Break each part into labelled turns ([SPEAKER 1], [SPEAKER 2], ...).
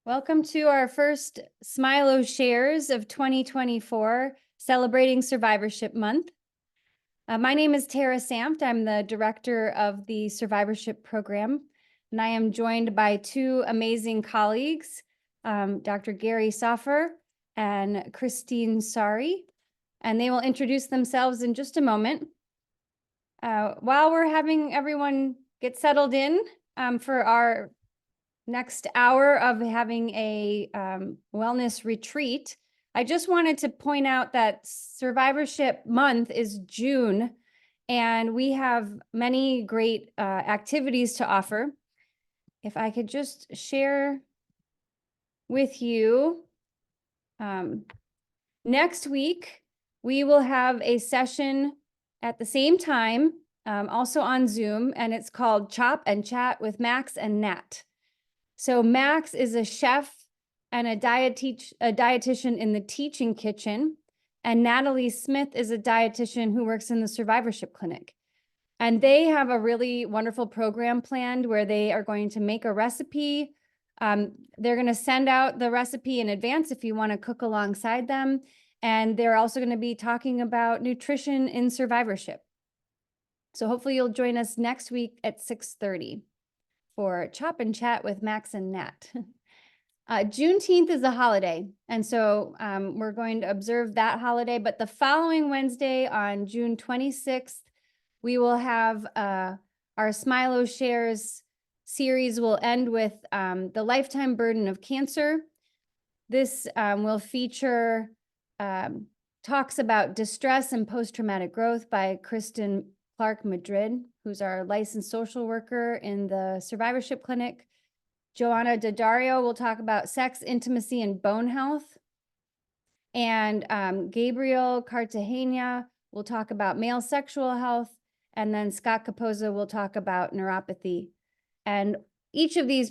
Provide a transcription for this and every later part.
[SPEAKER 1] Welcome to our first Smilow Shares of 2024, celebrating Survivorship Month. My name is Tara Sanft. I'm the director of the Survivorship program, and I am joined by two amazing colleagues, Dr. Gary Soffer and Christine Sari, and they will introduce themselves in just a moment. While we're having everyone get settled in for our next hour of having a wellness retreat, I just wanted to point out that Survivorship Month is June, and we have many great activities to offer. If I could just share with you, next week, we will have a session at the same time, also on Zoom, and it's called Chop and Chat with Max and Nat. So Max is a chef and a dietitian in the teaching kitchen, and Natalie Smith is a dietitian who works in the survivorship clinic. And they have a really wonderful program planned where they are going to make a recipe. They're going to send out the recipe in advance if you want to cook alongside them. And they're also going to be talking about nutrition in survivorship. So hopefully you'll join us next week at 6:30. For Chop and Chat with Max and Nat. Juneteenth is a holiday, and so we're going to observe that holiday, but the following Wednesday on June 26th, we will have our Smilow Shares series will end with the lifetime burden of cancer. This will feature talks about distress and post-traumatic growth by Kristen Clark Madrid, who's our licensed social worker in the survivorship clinic. Joanna Daddario will talk about sex, intimacy, and bone health. And Gabriel Cartagena will talk about male sexual health. And then Scott Capozza will talk about neuropathy. And each of these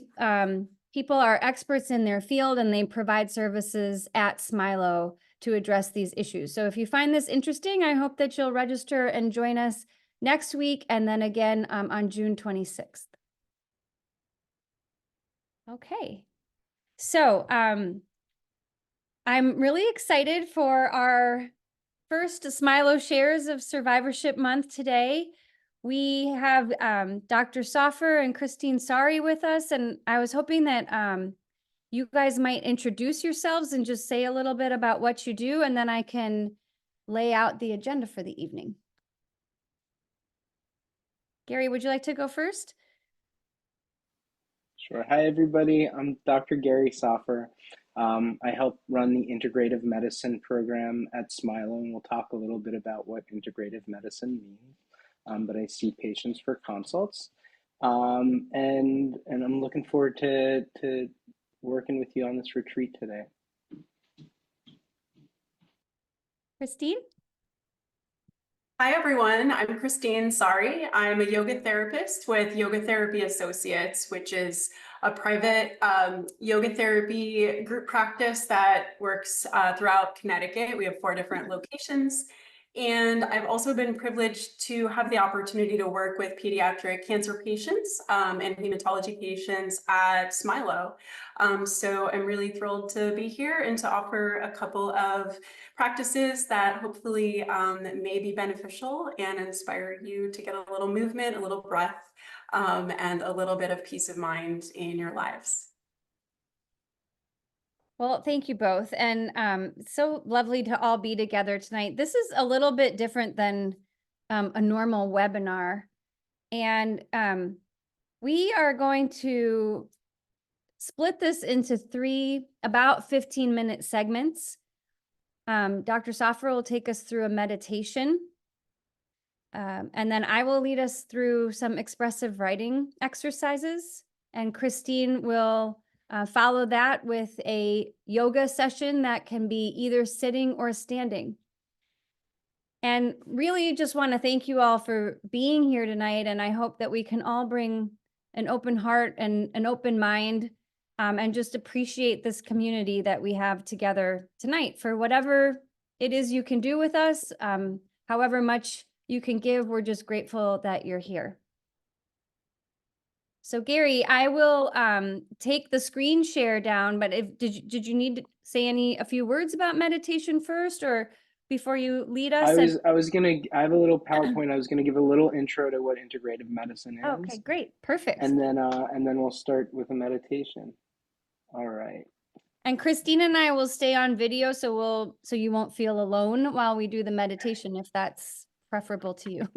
[SPEAKER 1] people are experts in their field, and they provide services at Smilow to address these issues. So if you find this interesting, I hope that you'll register and join us next week, and then again on June 26th. Okay, so I'm really excited for our first Smilow Shares of Survivorship Month today. We have Dr. Soffer and Christine Sari with us, and I was hoping that you guys might introduce yourselves and just say a little bit about what you do, and then I can lay out the agenda for the evening. Gary, would you like to go first?
[SPEAKER 2] Sure. Hi, everybody. I'm Dr. Gary Soffer. I help run the integrative medicine program at Smilow, and we'll talk a little bit about what integrative medicine means. But I see patients for consults, and I'm looking forward to working with you on this retreat today.
[SPEAKER 1] Christine?
[SPEAKER 3] Hi, everyone. I'm Christine Sari. I'm a yoga therapist with Yoga Therapy Associates, which is a private yoga therapy group practice that works throughout Connecticut. We have 4 different locations. And I've also been privileged to have the opportunity to work with pediatric cancer patients and hematology patients at Smilow. So I'm really thrilled to be here and to offer a couple of practices that hopefully may be beneficial and inspire you to get a little movement, a little breath, and a little bit of peace of mind in your lives.
[SPEAKER 1] Well, thank you both. And so lovely to all be together tonight. This is a little bit different than a normal webinar. And we are going to split this into 3 about 15-minute segments. Dr. Soffer will take us through a meditation. And then I will lead us through some expressive writing exercises. And Christine will follow that with a yoga session that can be either sitting or standing. And really just want to thank you all for being here tonight. And I hope that we can all bring an open heart and an open mind and just appreciate this community that we have together tonight for whatever it is you can do with us, however much you can give. We're just grateful that you're here. So Gary, I will take the screen share down, but did you need to say a few words about meditation first or before you lead us?
[SPEAKER 2] I have a little PowerPoint. I was gonna give a little intro to what integrative medicine
[SPEAKER 1] Okay,
[SPEAKER 2] is,
[SPEAKER 1] great. Perfect.
[SPEAKER 2] and then we'll start with a meditation. All right.
[SPEAKER 1] And Christina and I will stay on video so you won't feel alone while we do the meditation if that's preferable to you.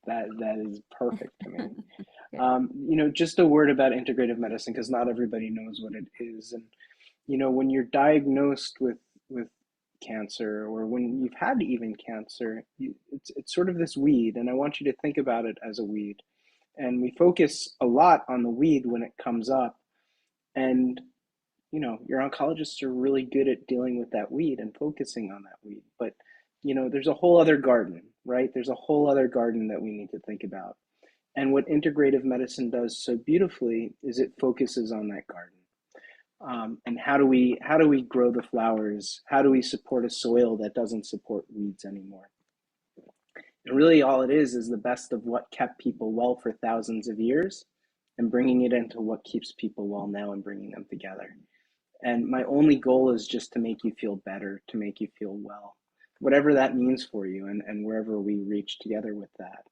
[SPEAKER 2] That is perfect to me.
[SPEAKER 1] Good.
[SPEAKER 2] Just a word about integrative medicine because not everybody knows what it is. And when you're diagnosed with cancer, or when you've had even cancer, it's sort of this weed, and I want you to think about it as a weed. And we focus a lot on the weed when it comes up, and your oncologists are really good at dealing with that weed and focusing on that weed. But there's a whole other garden, right? There's a whole other garden that we need to think about. And what integrative medicine does so beautifully is it focuses on that garden. And how do we grow the flowers? How do we support a soil that doesn't support weeds anymore? And really, all it is the best of what kept people well for thousands of years, and bringing it into what keeps people well now and bringing them together. And my only goal is just to make you feel better, to make you feel well, whatever that means for you, and wherever we reach together with that.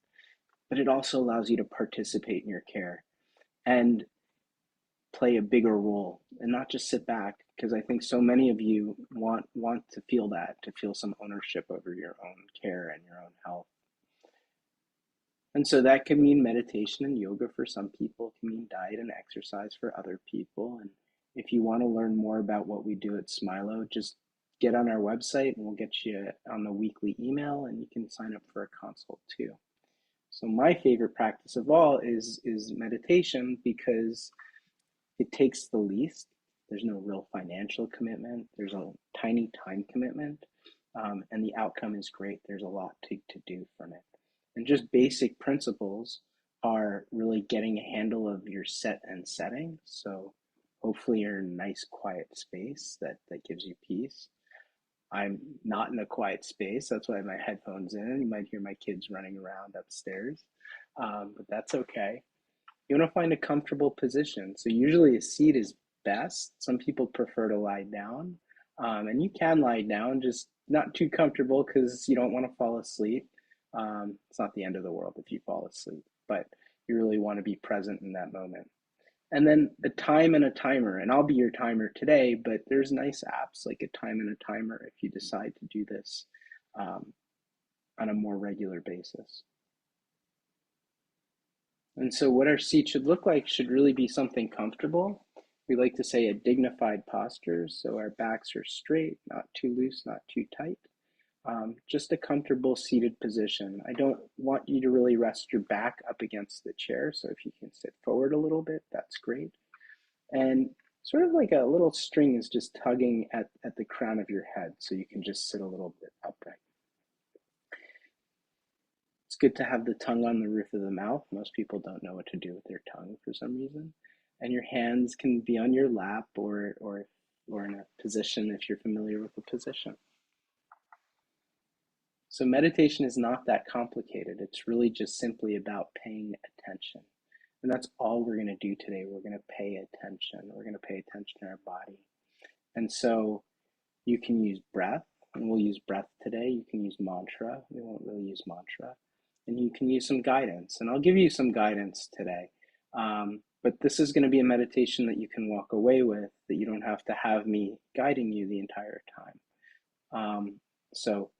[SPEAKER 2] But it also allows you to participate in your care and play a bigger role and not just sit back, because I think so many of you want to feel that, to feel some ownership over your own care and your own health. And so that can mean meditation and yoga for some people, it can mean diet and exercise for other people. And if you want to learn more about what we do at Smilow, just get on our website and we'll get you on the weekly email, and you can sign up for a consult too. So my favorite practice of all is meditation, because it takes the least. There's no real financial commitment. There's a tiny time commitment, and the outcome is great. There's a lot to do from it. And just basic principles are really getting a handle of your set and setting. So hopefully you're in a nice quiet space that gives you peace. I'm not in a quiet space. That's why I have my headphones in. You might hear my kids running around upstairs, but that's okay. You want to find a comfortable position. So usually a seat is best. Some people prefer to lie down, and you can lie down, just not too comfortable because you don't want to fall asleep. It's not the end of the world if you fall asleep, but you really want to be present in that moment. And then a time and a timer, and I'll be your timer today, but there's nice apps like a time and a timer if you decide to do this on a more regular basis. And so what our seat should look like should really be something comfortable. We like to say a dignified posture, so our backs are straight, not too loose, not too tight. Just a comfortable seated position. I don't want you to really rest your back up against the chair, so if you can sit forward a little bit, that's great. And sort of like a little string is just tugging at the crown of your head, so you can just sit a little bit upright. It's good to have the tongue on the roof of the mouth. Most people don't know what to do with their tongue for some reason. And your hands can be on your lap or in a position if you're familiar with the position. So meditation is not that complicated. It's really just simply about paying attention. And that's all we're going to do today. We're going to pay attention. We're going to pay attention to our body. And so you can use breath, and we'll use breath today. You can use mantra. We won't really use mantra. And you can use some guidance. And I'll give you some guidance today. But this is going to be a meditation that you can walk away with, that you don't have to have me guiding you the entire time. So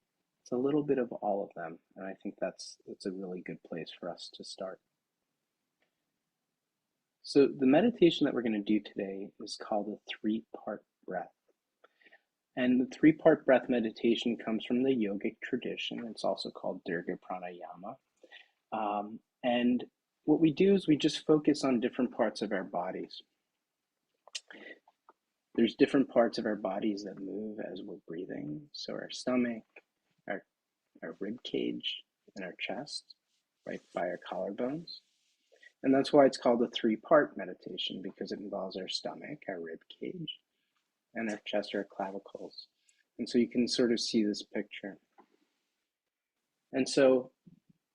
[SPEAKER 2] it's a little bit of all of them, and I think that's a really good place for us to start. So the meditation that we're going to do today is called a three-part breath. And the three-part breath meditation comes from the yogic tradition. It's also called Dirga Pranayama. And what we do is we just focus on different parts of our bodies. There's different parts of our bodies that move as we're breathing. So our stomach, our rib cage, and our chest, right by our collarbones. And that's why it's called a three-part meditation, because it involves our stomach, our rib cage, and our chest, our clavicles. And so you can sort of see this picture. And so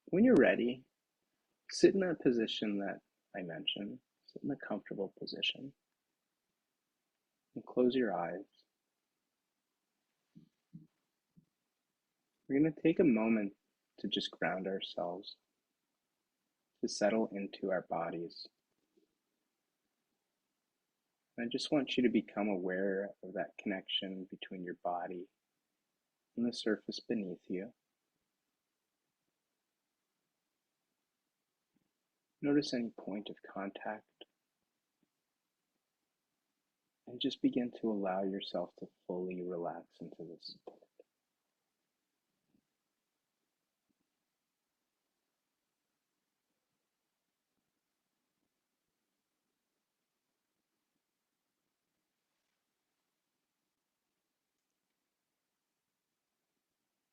[SPEAKER 2] when you're ready, sit in that position that I mentioned. Sit in a comfortable position and close your eyes. We're going to take a moment to just ground ourselves, to settle into our bodies. And I just want you to become aware of that connection between your body and the surface beneath you. Notice any point of contact, and just begin to allow yourself to fully relax into this support.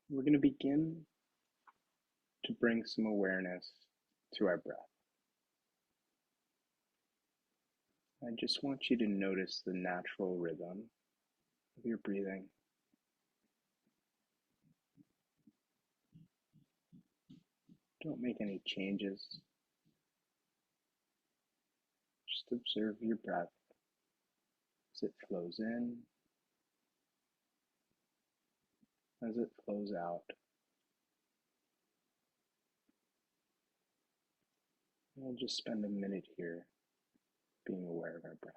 [SPEAKER 2] We're going to begin to bring some awareness to our breath. I just want you to notice the natural rhythm of your breathing. Don't make any changes. Just observe your breath as it flows in, as it flows out. We'll just spend a minute here being aware of our breath.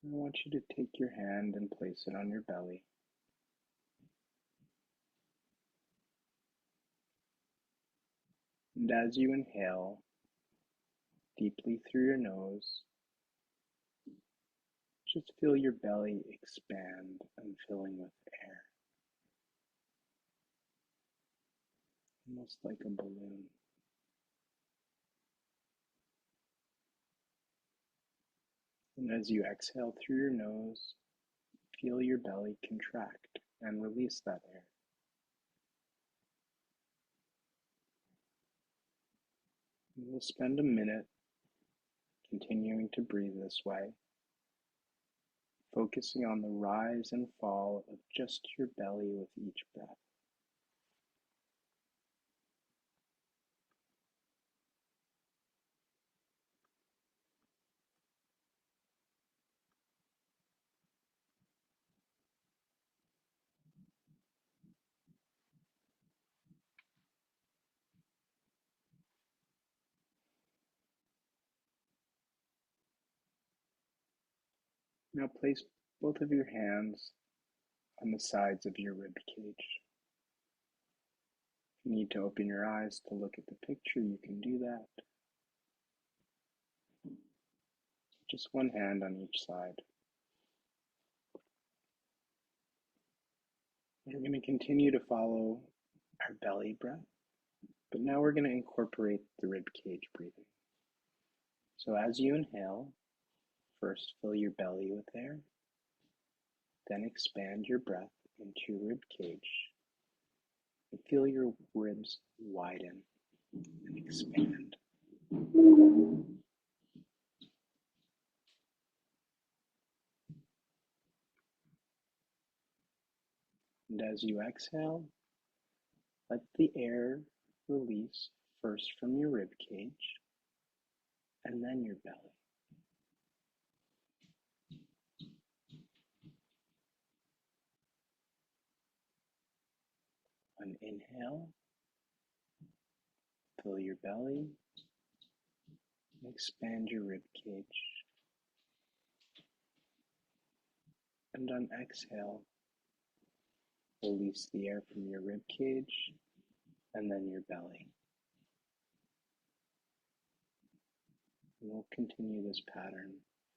[SPEAKER 2] I want you to take your hand and place it on your belly. And as you inhale deeply through your nose, just feel your belly expand and filling with air, almost like a balloon. And as you exhale through your nose, feel your belly contract and release that air. And we'll spend a minute continuing to breathe this way, focusing on the rise and fall of just your belly with each breath. Now place both of your hands on the sides of your rib cage. If you need to open your eyes to look at the picture, you can do that. Just one hand on each side. We're going to continue to follow our belly breath, but now we're going to incorporate the rib cage breathing. So as you inhale, first fill your belly with air, then expand your breath into your rib cage and feel your ribs widen and expand. And as you exhale, let the air release first from your rib cage and then your belly. On inhale, fill your belly and expand your rib cage. And on exhale, release the air from your rib cage and then your belly. And we'll continue this pattern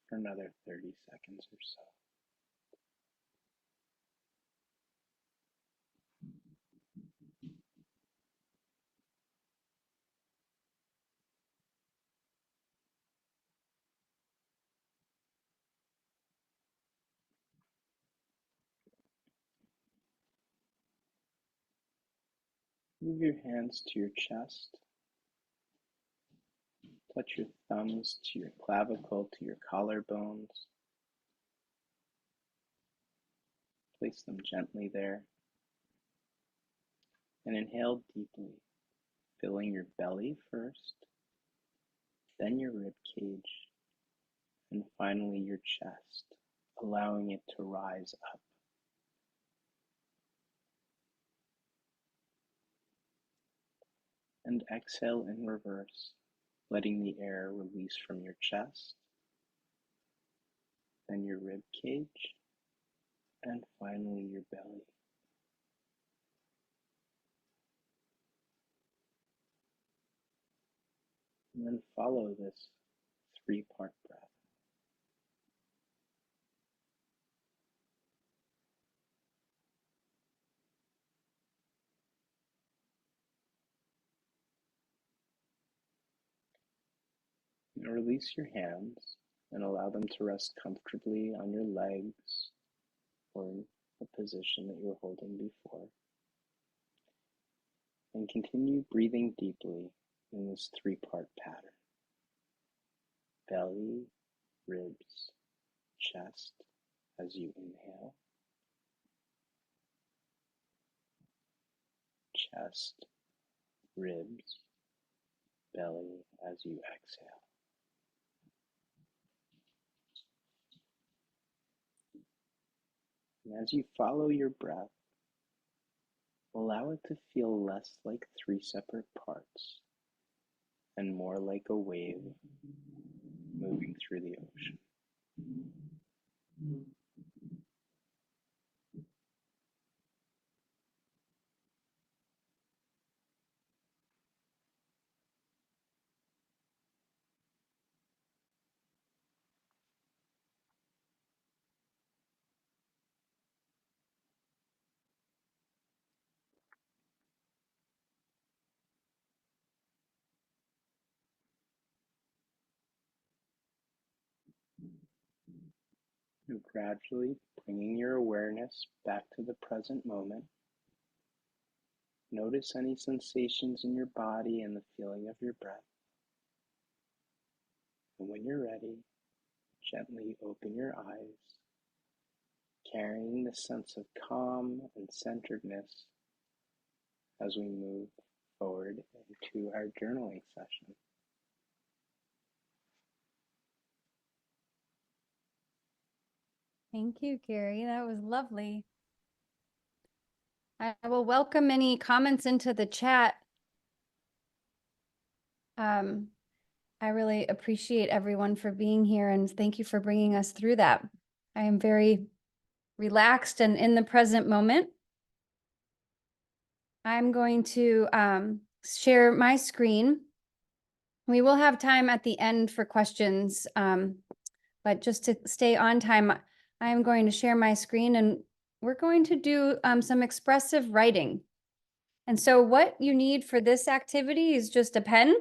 [SPEAKER 2] for another 30 seconds or so. Move your hands to your chest. Touch your thumbs to your clavicle, to your collarbones. Place them gently there. And inhale deeply, filling your belly first, then your rib cage, and finally your chest, allowing it to rise up. And exhale in reverse, letting the air release from your chest, then your rib cage, and finally your belly. And then follow this 3-part breath. And release your hands and allow them to rest comfortably on your legs or in the position that you were holding before. And continue breathing deeply in this 3-part pattern. Belly, ribs, chest as you inhale. Chest, ribs, belly as you exhale. And as you follow your breath, allow it to feel less like 3 separate parts and more like a wave moving through the ocean. And gradually bringing your awareness back to the present moment. Notice any sensations in your body and the feeling of your breath. And when you're ready, gently open your eyes, carrying the sense of calm and centeredness as we move forward into our journaling session.
[SPEAKER 1] Thank you, Gary. That was lovely. I will welcome any comments into the chat. I really appreciate everyone for being here, and thank you for bringing us through that. I am very relaxed and in the present moment. I'm going to share my screen. We will have time at the end for questions, but just to stay on time, I am going to share my screen and we're going to do some expressive writing. And so what you need for this activity is just a pen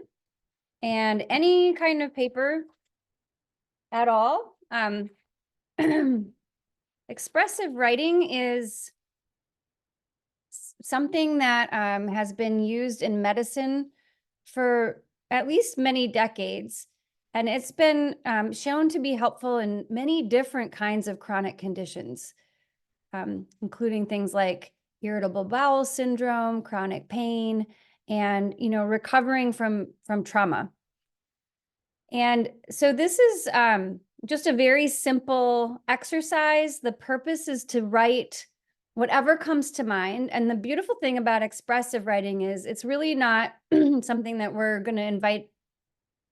[SPEAKER 1] and any kind of paper at all. Expressive writing is something that has been used in medicine for at least many decades. And it's been shown to be helpful in many different kinds of chronic conditions, including things like irritable bowel syndrome, chronic pain, and recovering from trauma. And so this is just a very simple exercise. The purpose is to write whatever comes to mind. And the beautiful thing about expressive writing is it's really not something that we're going to invite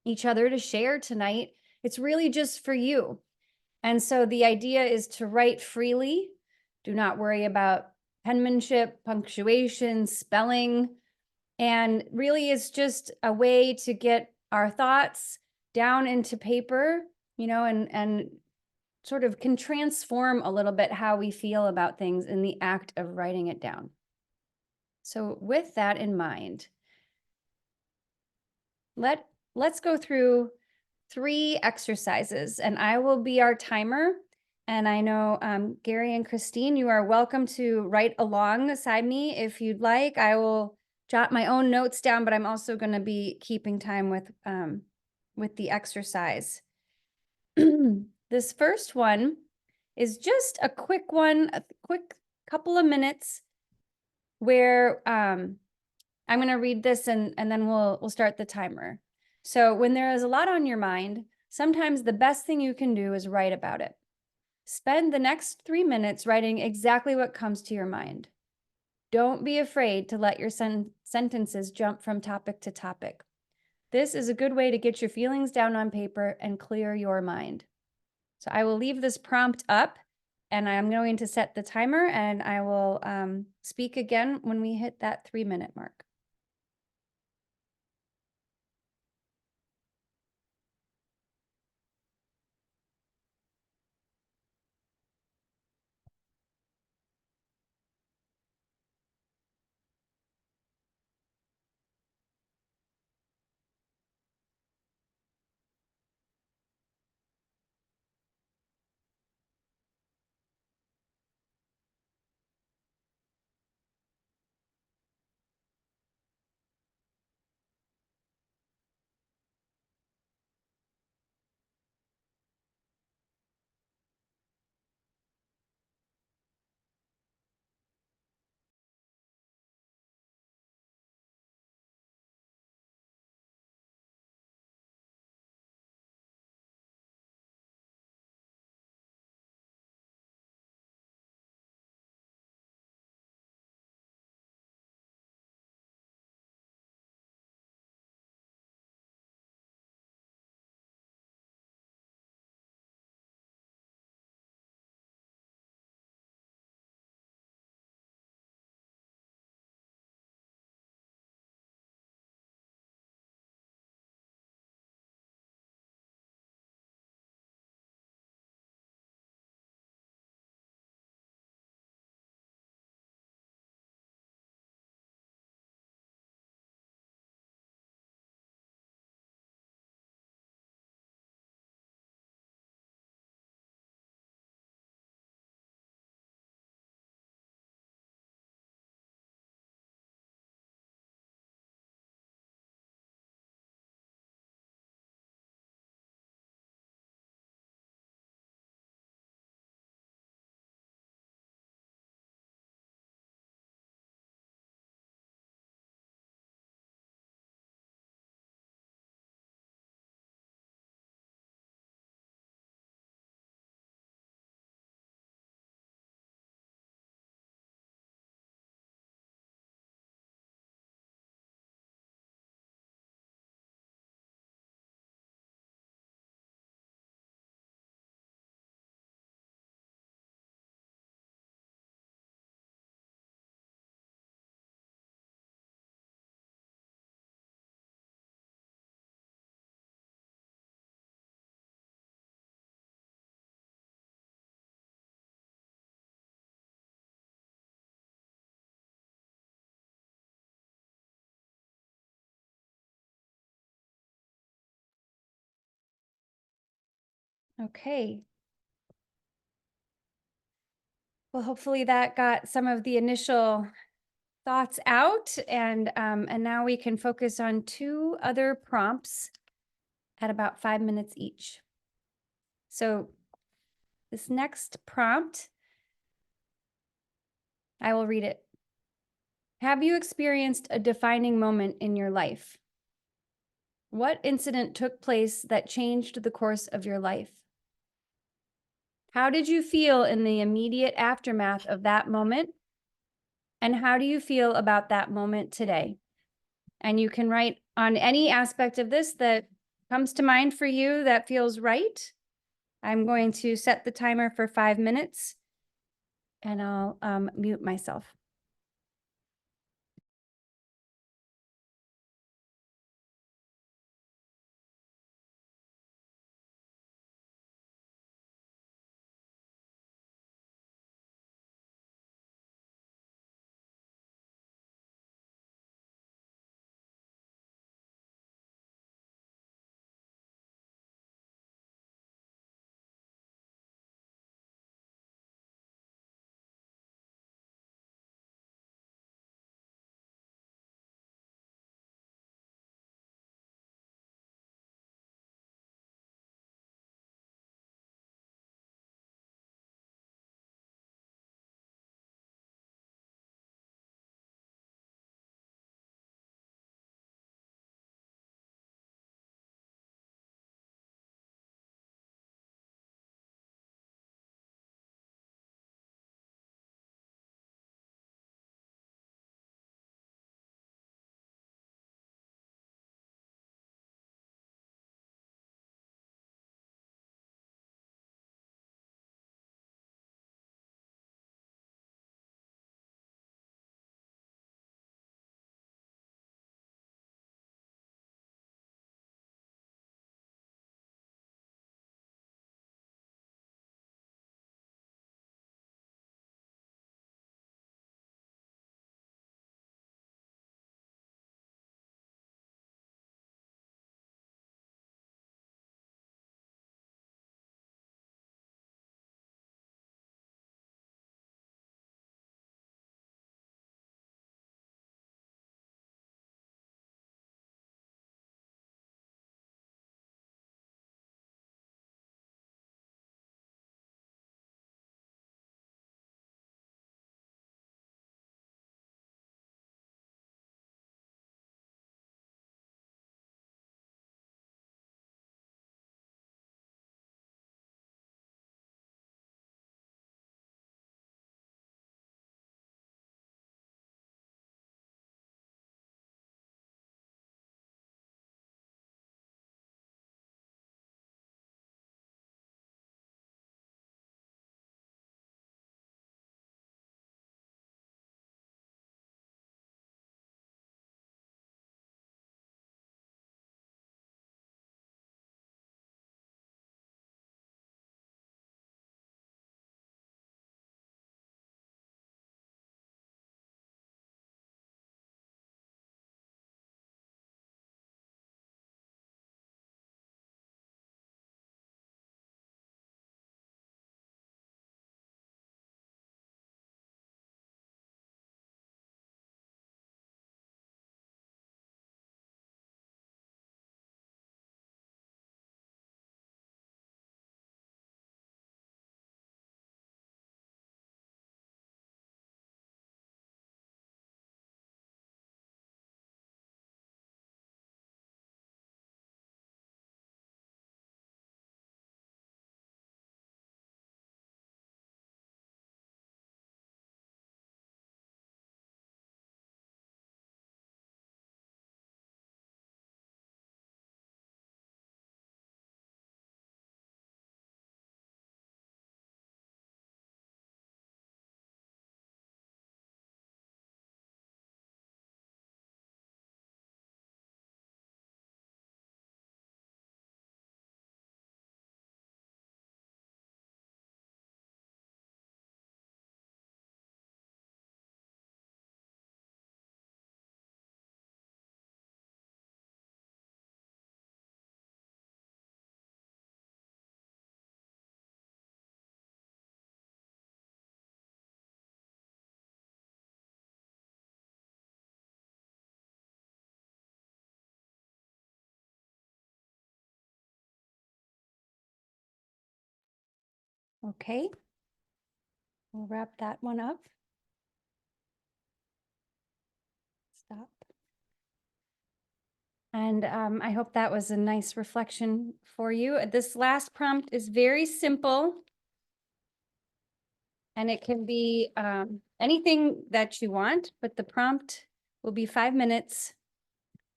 [SPEAKER 1] each other to share tonight. It's really just for you. And so the idea is to write freely. Do not worry about penmanship, punctuation, spelling. And really it's just a way to get our thoughts down into paper, and sort of can transform a little bit how we feel about things in the act of writing it down. So with that in mind, let's go through 3 exercises, and I will be our timer. And I know Gary and Christine, you are welcome to write alongside me if you'd like. I will jot my own notes down, but I'm also going to be keeping time with the exercise. This first one is just a quick one, a quick couple of minutes where I'm going to read this and then we'll start the timer. So when there is a lot on your mind, sometimes the best thing you can do is write about it. Spend the next 3 minutes writing exactly what comes to your mind. Don't be afraid to let your sentences jump from topic to topic. This is a good way to get your feelings down on paper and clear your mind. So I will leave this prompt up and I'm going to set the timer and I will speak again when we hit that 3-minute mark. Okay. Well, hopefully that got some of the initial thoughts out and now we can focus on 2 other prompts at about 5 minutes each. So this next prompt, I will read it. Have you experienced a defining moment in your life? What incident took place that changed the course of your life? How did you feel in the immediate aftermath of that moment? And how do you feel about that moment today? And you can write on any aspect of this that comes to mind for you that feels right. I'm going to set the timer for 5 minutes and I'll mute myself. Okay. We'll wrap that one up. Stop. And I hope that was a nice reflection for you. This last prompt is very simple. And it can be anything that you want, but the prompt will be 5 minutes.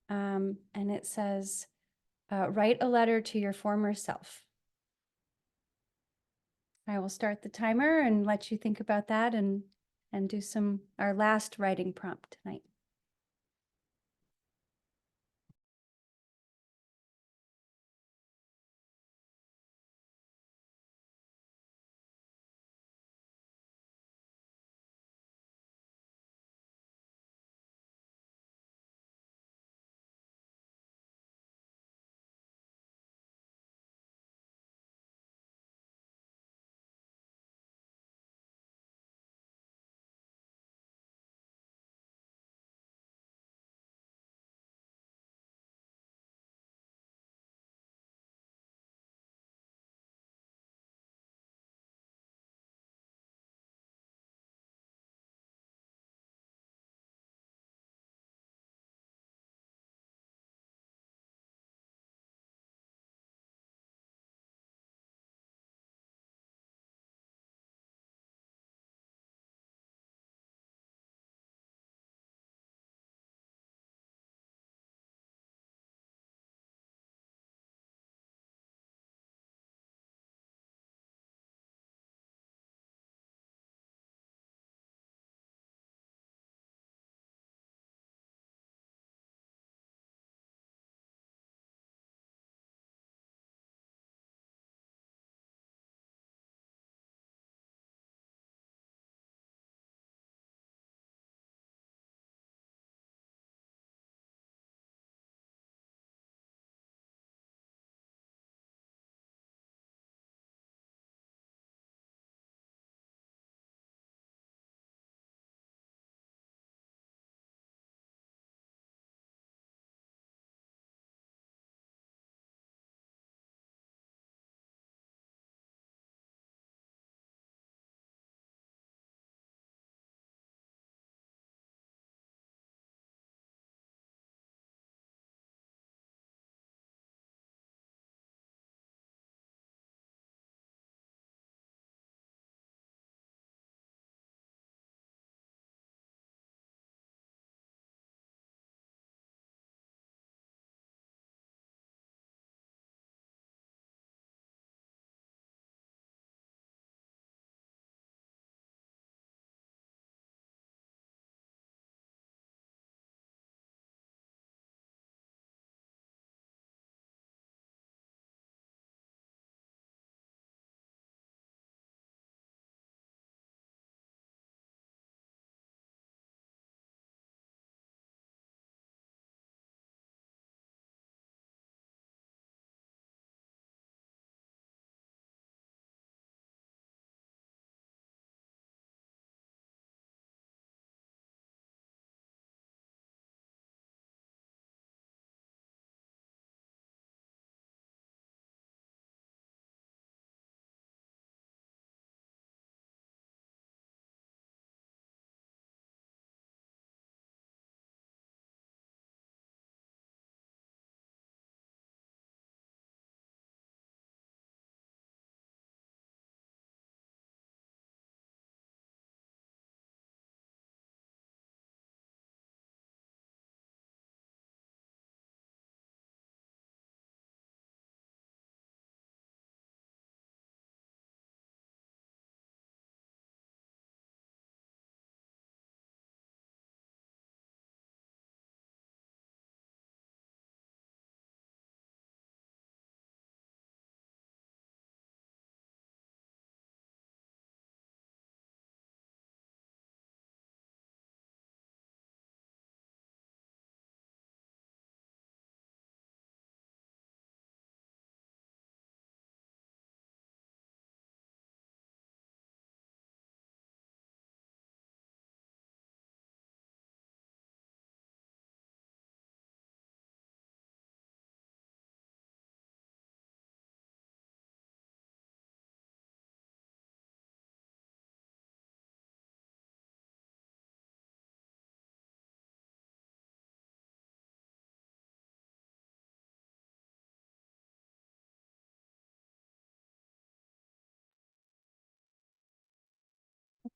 [SPEAKER 1] And it says, write a letter to your former self. I will start the timer and let you think about that and do our last writing prompt tonight.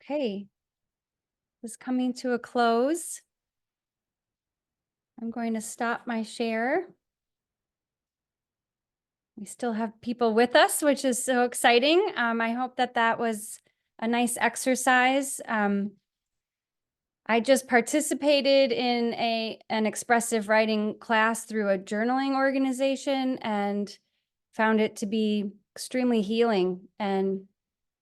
[SPEAKER 1] Okay. This is coming to a close. I'm going to stop my share. We still have people with us, which is so exciting. I hope that that was a nice exercise. I just participated in an expressive writing class through a journaling organization and found it to be extremely healing. And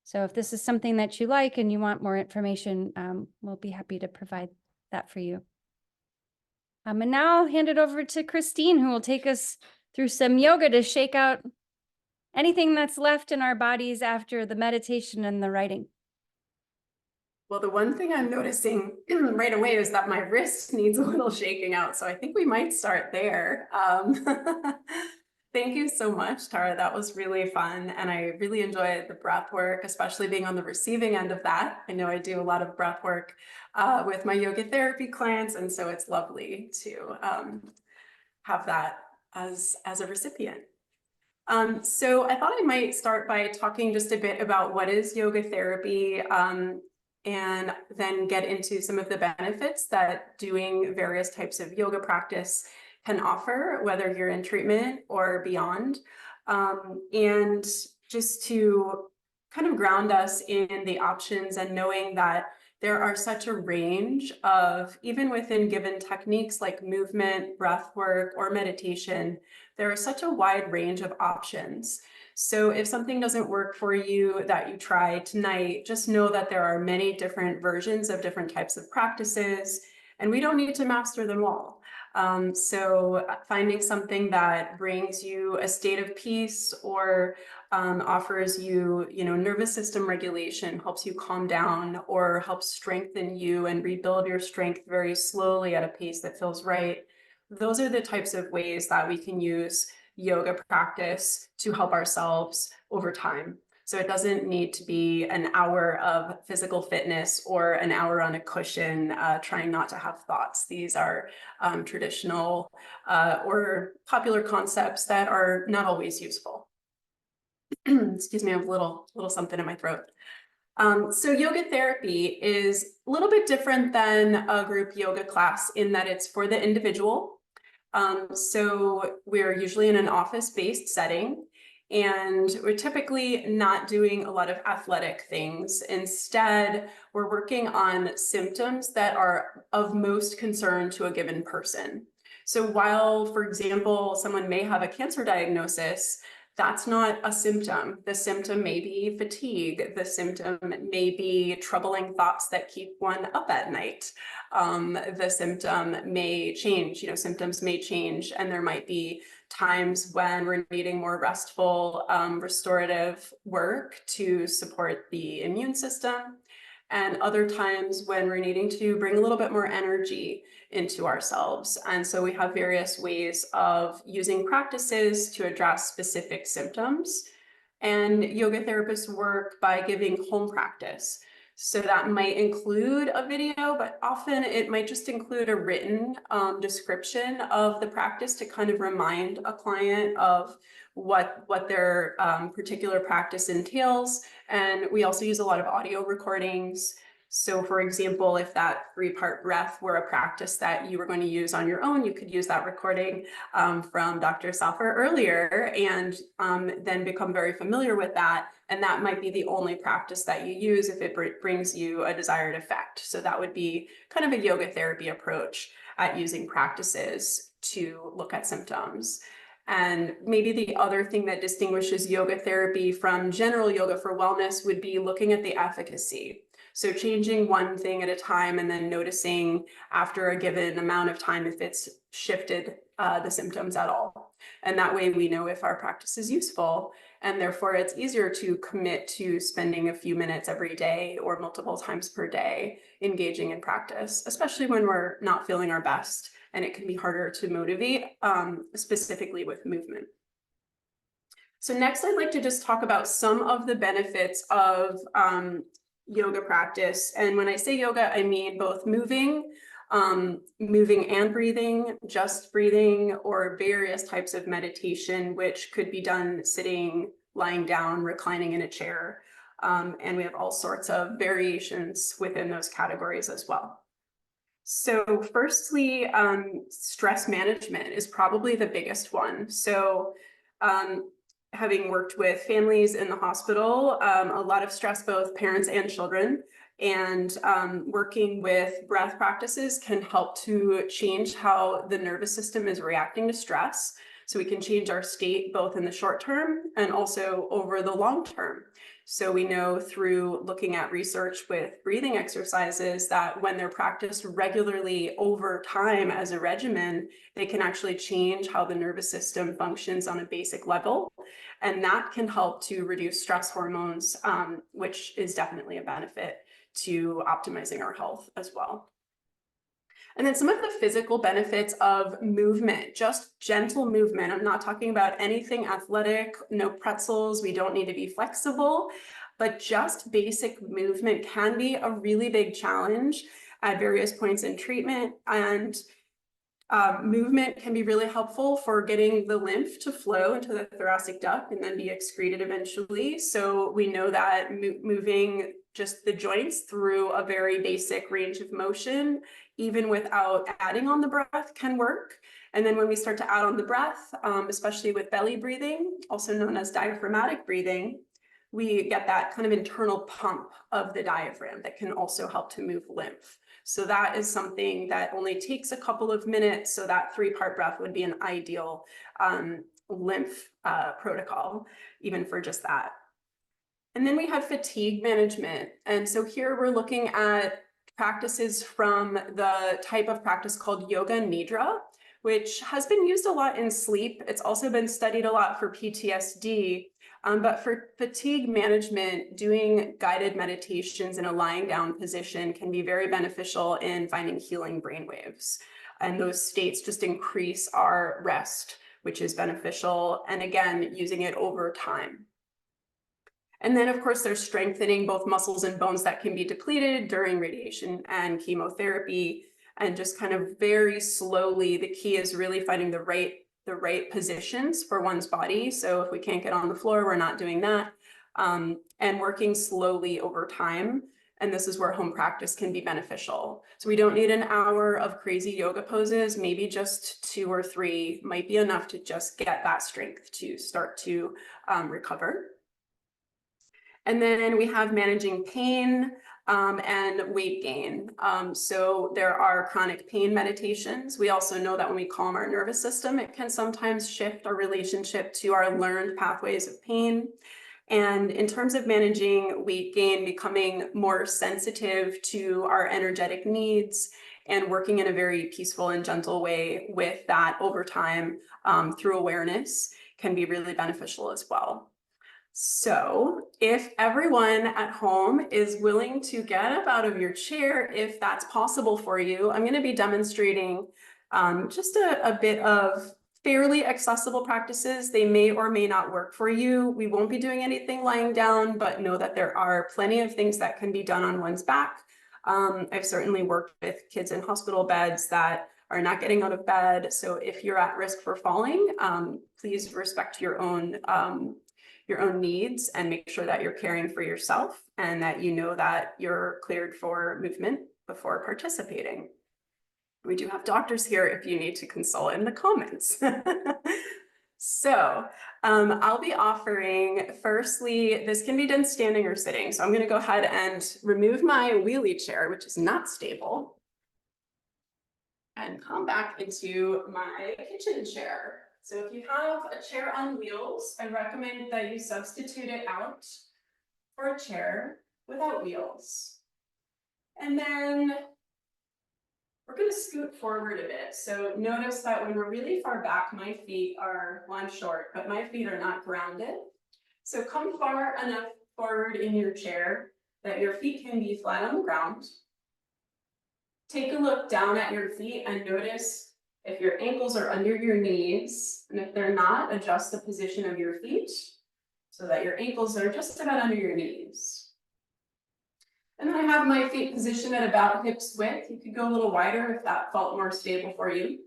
[SPEAKER 1] so if this is something that you like and you want more information, we'll be happy to provide that for you. And now I'll hand it over to Christine, who will take us through some yoga to shake out anything that's left in our bodies after the meditation and the writing.
[SPEAKER 3] Well, the one thing I'm noticing right away is that my wrist needs a little shaking out. So I think we might start there. Thank you so much, Tara. That was really fun. And I really enjoyed the breath work, especially being on the receiving end of that. I know I do a lot of breath work with my yoga therapy clients. And so it's lovely to have that as a recipient. So I thought I might start by talking just a bit about what is yoga therapy, and then get into some of the benefits that doing various types of yoga practice can offer, whether you're in treatment or beyond. And just to kind of ground us in the options and knowing that there are such a range of, even within given techniques like movement, breath work, or meditation, there is such a wide range of options. So if something doesn't work for you that you try tonight, just know that there are many different versions of different types of practices, and we don't need to master them all. So finding something that brings you a state of peace or offers you, nervous system regulation, helps you calm down, or helps strengthen you and rebuild your strength very slowly at a pace that feels right. Those are the types of ways that we can use yoga practice to help ourselves over time. So it doesn't need to be an hour of physical fitness or an hour on a cushion trying not to have thoughts. These are traditional or popular concepts that are not always useful. Excuse me, I have a little something in my throat. So yoga therapy is a little bit different than a group yoga class in that it's for the individual. So we're usually in an office-based setting, and we're typically not doing a lot of athletic things. Instead, we're working on symptoms that are of most concern to a given person. So while, for example, someone may have a cancer diagnosis, that's not a symptom. The symptom may be fatigue. The symptom may be troubling thoughts that keep one up at night. The symptom may change, symptoms may change, and there might be times when we're needing more restful, restorative work to support the immune system, and other times when we're needing to bring a little bit more energy into ourselves. And so we have various ways of using practices to address specific symptoms. And yoga therapists work by giving home practice. So that might include a video, but often it might just include a written description of the practice to kind of remind a client of what their particular practice entails. And we also use a lot of audio recordings. So for example, if that 3-part breath were a practice that you were going to use on your own, you could use that recording from Dr. Soffer earlier and then become very familiar with that. And that might be the only practice that you use if it brings you a desired effect. So that would be kind of a yoga therapy approach at using practices to look at symptoms. And maybe the other thing that distinguishes yoga therapy from general yoga for wellness would be looking at the efficacy. So changing one thing at a time and then noticing after a given amount of time if it's shifted the symptoms at all. And that way we know if our practice is useful, and therefore it's easier to commit to spending a few minutes every day or multiple times per day engaging in practice, especially when we're not feeling our best and it can be harder to motivate, specifically with movement. So next, I'd like to just talk about some of the benefits of yoga practice. And when I say yoga, I mean both moving and breathing, just breathing, or various types of meditation, which could be done sitting, lying down, reclining in a chair. And we have all sorts of variations within those categories as well. So firstly, stress management is probably the biggest one. So having worked with families in the hospital, a lot of stress, both parents and children, and working with breath practices can help to change how the nervous system is reacting to stress. So we can change our state both in the short term and also over the long term. So we know through looking at research with breathing exercises that when they're practiced regularly over time as a regimen, they can actually change how the nervous system functions on a basic level. And that can help to reduce stress hormones, which is definitely a benefit to optimizing our health as well. And then some of the physical benefits of movement, just gentle movement. I'm not talking about anything athletic, no pretzels. We don't need to be flexible, but just basic movement can be a really big challenge at various points in treatment. And movement can be really helpful for getting the lymph to flow into the thoracic duct and then be excreted eventually. So we know that moving just the joints through a very basic range of motion, even without adding on the breath, can work. And then when we start to add on the breath, especially with belly breathing, also known as diaphragmatic breathing, we get that kind of internal pump of the diaphragm that can also help to move lymph. So that is something that only takes a couple of minutes. So that 3-part breath would be an ideal lymph protocol, even for just that. And then we have fatigue management. And so here we're looking at practices from the type of practice called yoga nidra, which has been used a lot in sleep. It's also been studied a lot for PTSD. But for fatigue management, doing guided meditations in a lying down position can be very beneficial in finding healing brainwaves. And those states just increase our rest, which is beneficial. And again, using it over time. And then, of course, there's strengthening both muscles and bones that can be depleted during radiation and chemotherapy. And just kind of very slowly, the key is really finding the right positions for one's body. So if we can't get on the floor, we're not doing that. And working slowly over time. And this is where home practice can be beneficial. So we don't need an hour of crazy yoga poses, maybe just 2 or 3 might be enough to just get that strength to start to recover. And then we have managing pain and weight gain. So there are chronic pain meditations. We also know that when we calm our nervous system, it can sometimes shift our relationship to our learned pathways of pain. And in terms of managing weight gain, becoming more sensitive to our energetic needs and working in a very peaceful and gentle way with that over time through awareness can be really beneficial as well. So if everyone at home is willing to get up out of your chair, if that's possible for you, I'm going to be demonstrating just a bit of fairly accessible practices. They may or may not work for you. We won't be doing anything lying down, but know that there are plenty of things that can be done on one's back. I've certainly worked with kids in hospital beds that are not getting out of bed. So if you're at risk for falling, please respect your own needs and make sure that you're caring for yourself and that you know that you're cleared for movement before participating. We do have doctors here if you need to consult in the comments. So I'll be offering, firstly, this can be done standing or sitting. So I'm going to go ahead and remove my wheelie chair, which is not stable, and come back into my kitchen chair. So if you have a chair on wheels, I recommend that you substitute it out for a chair without wheels. And then we're going to scoot forward a bit. So notice that when we're really far back, my feet are, well, I'm short, but my feet are not grounded. So come far enough forward in your chair that your feet can be flat on the ground. Take a look down at your feet and notice if your ankles are under your knees, and if they're not, adjust the position of your feet so that your ankles are just about under your knees. And then I have my feet positioned at about hips width. You could go a little wider if that felt more stable for you.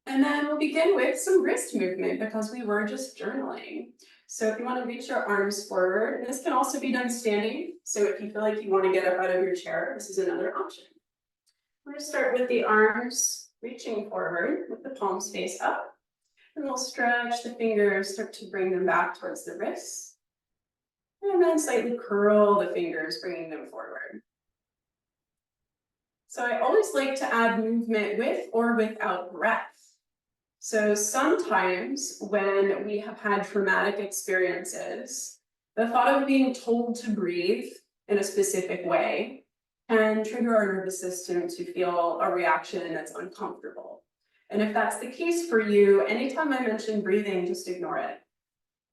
[SPEAKER 3] And then we'll begin with some wrist movement because we were just journaling. So if you want to reach your arms forward, this can also be done standing. So if you feel like you want to get up out of your chair, this is another option. We're going to start with the arms reaching forward with the palms face up. And we'll stretch the fingers, start to bring them back towards the wrists. And then slightly curl the fingers, bringing them forward. So I always like to add movement with or without breath. So sometimes when we have had traumatic experiences, the thought of being told to breathe in a specific way can trigger our nervous system to feel a reaction that's uncomfortable. And if that's the case for you, anytime I mention breathing, just ignore it.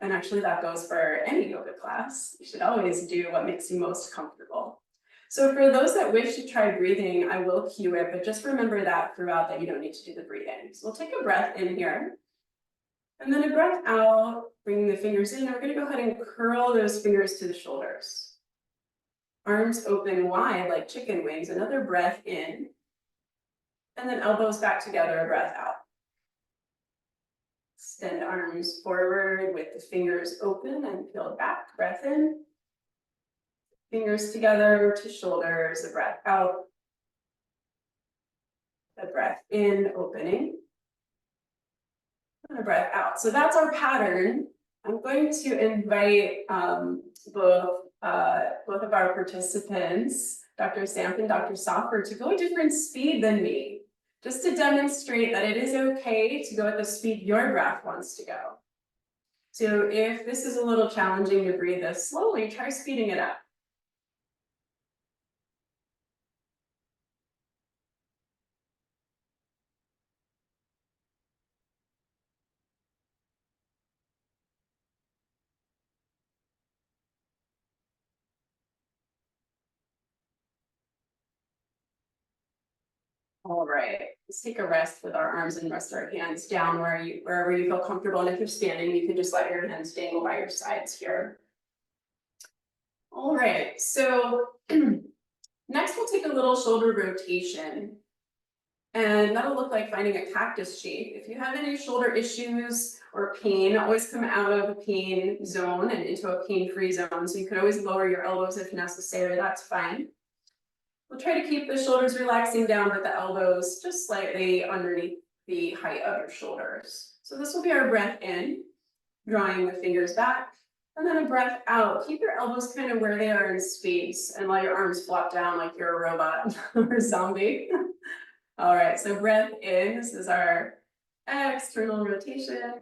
[SPEAKER 3] And actually that goes for any yoga class. You should always do what makes you most comfortable. So for those that wish to try breathing, I will cue it, but just remember that throughout that you don't need to do the breathing. So we'll take a breath in here, and then a breath out, bringing the fingers in. We're gonna go ahead and curl those fingers to the shoulders. Arms open wide like chicken wings, another breath in, and then elbows back together, a breath out. Extend arms forward with the fingers open and peeled back, breath in. Fingers together to shoulders, a breath out. A breath in, opening. And a breath out. So that's our pattern. I'm going to invite both of our participants, Dr. Sanft and Dr. Soffer, to go a different speed than me, just to demonstrate that it is okay to go at the speed your breath wants to go. So if this is a little challenging to breathe this slowly, try speeding it up. All right, let's take a rest with our arms and rest our hands down wherever you feel comfortable. And if you're standing, you can just let your hands dangle by your sides here. All right, so next we'll take a little shoulder rotation. And that'll look like finding a cactus shape. If you have any shoulder issues or pain, always come out of a pain zone and into a pain-free zone. So you can always lower your elbows if necessary, that's fine. We'll try to keep the shoulders relaxing down, but the elbows just slightly underneath the height of your shoulders. So this will be our breath in, drawing the fingers back, and then a breath out. Keep your elbows kind of where they are in space and let your arms flop down like you're a robot or a zombie. All right, so breath in, this is our external rotation,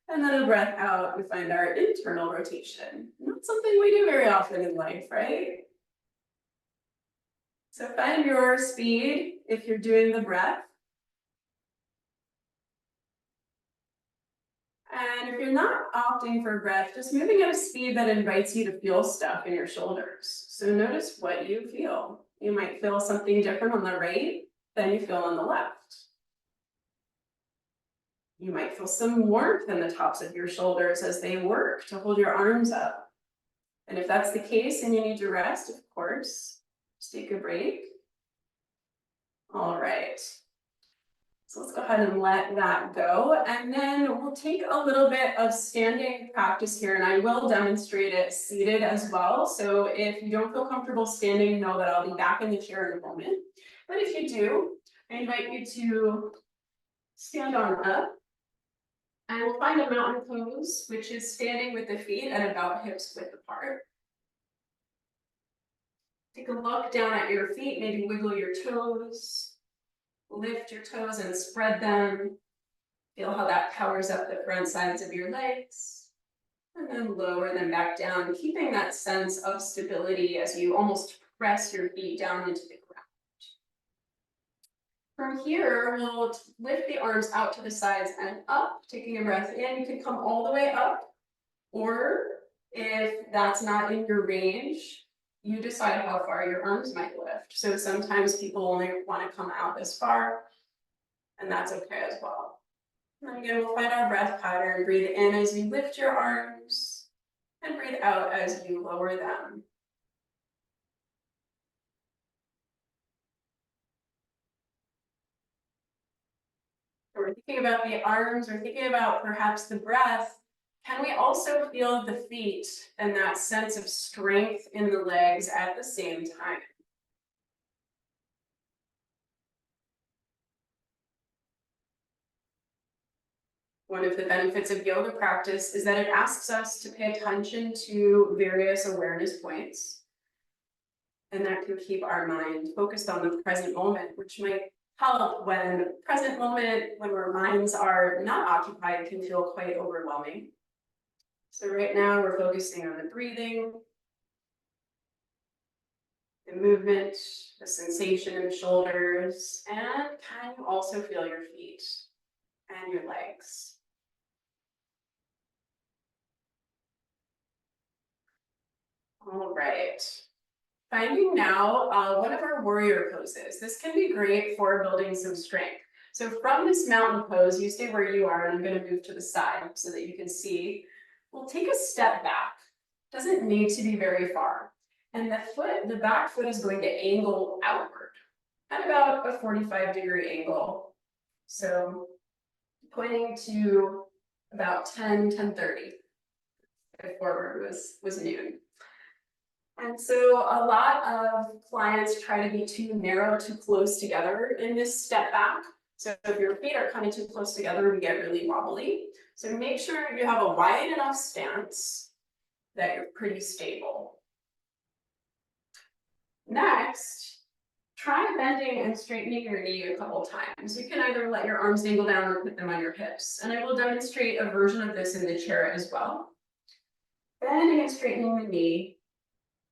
[SPEAKER 3] and then a breath out, we find our internal rotation. Not something we do very often in life, right? So find your speed if you're doing the breath. And if you're not opting for breath, just moving at a speed that invites you to feel stuff in your shoulders. So notice what you feel. You might feel something different on the right than you feel on the left. You might feel some warmth in the tops of your shoulders as they work to hold your arms up. And if that's the case and you need to rest, of course, just take a break. All right. So let's go ahead and let that go. And then we'll take a little bit of standing practice here, and I will demonstrate it seated as well. So if you don't feel comfortable standing, know that I'll be back in the chair in a moment. But if you do, I invite you to stand on up. And we'll find a mountain pose, which is standing with the feet at about hips width apart. Take a look down at your feet, maybe wiggle your toes. Lift your toes and spread them. Feel how that powers up the front sides of your legs. And then lower them back down, keeping that sense of stability as you almost press your feet down into the ground. From here, we'll lift the arms out to the sides and up, taking a breath in. You can come all the way up, or if that's not in your range, you decide how far your arms might lift. So sometimes people only want to come out this far, and that's okay as well. And again, we'll find our breath pattern. Breathe in as you lift your arms, and breathe out as you lower them. When we're thinking about the arms or thinking about perhaps the breath, can we also feel the feet and that sense of strength in the legs at the same time? One of the benefits of yoga practice is that it asks us to pay attention to various awareness points. And that can keep our mind focused on the present moment, which might help when present moment, when our minds are not occupied, can feel quite overwhelming. So right now we're focusing on the breathing, the movement, the sensation in the shoulders, and can you also feel your feet and your legs? All right. Finding now one of our warrior poses. This can be great for building some strength. So from this mountain pose, you stay where you are, and I'm going to move to the side so that you can see. We'll take a step back. Doesn't need to be very far. And the back foot is going to angle outward at about a 45-degree angle. So pointing to about 10:30. If forward was noon. And so a lot of clients try to be too narrow, too close together in this step back. So if your feet are kind of too close together, we get really wobbly. So make sure you have a wide enough stance that you're pretty stable. Next, try bending and straightening your knee a couple times. You can either let your arms dangle down or put them on your hips. And I will demonstrate a version of this in the chair as well. Bending and straightening the knee.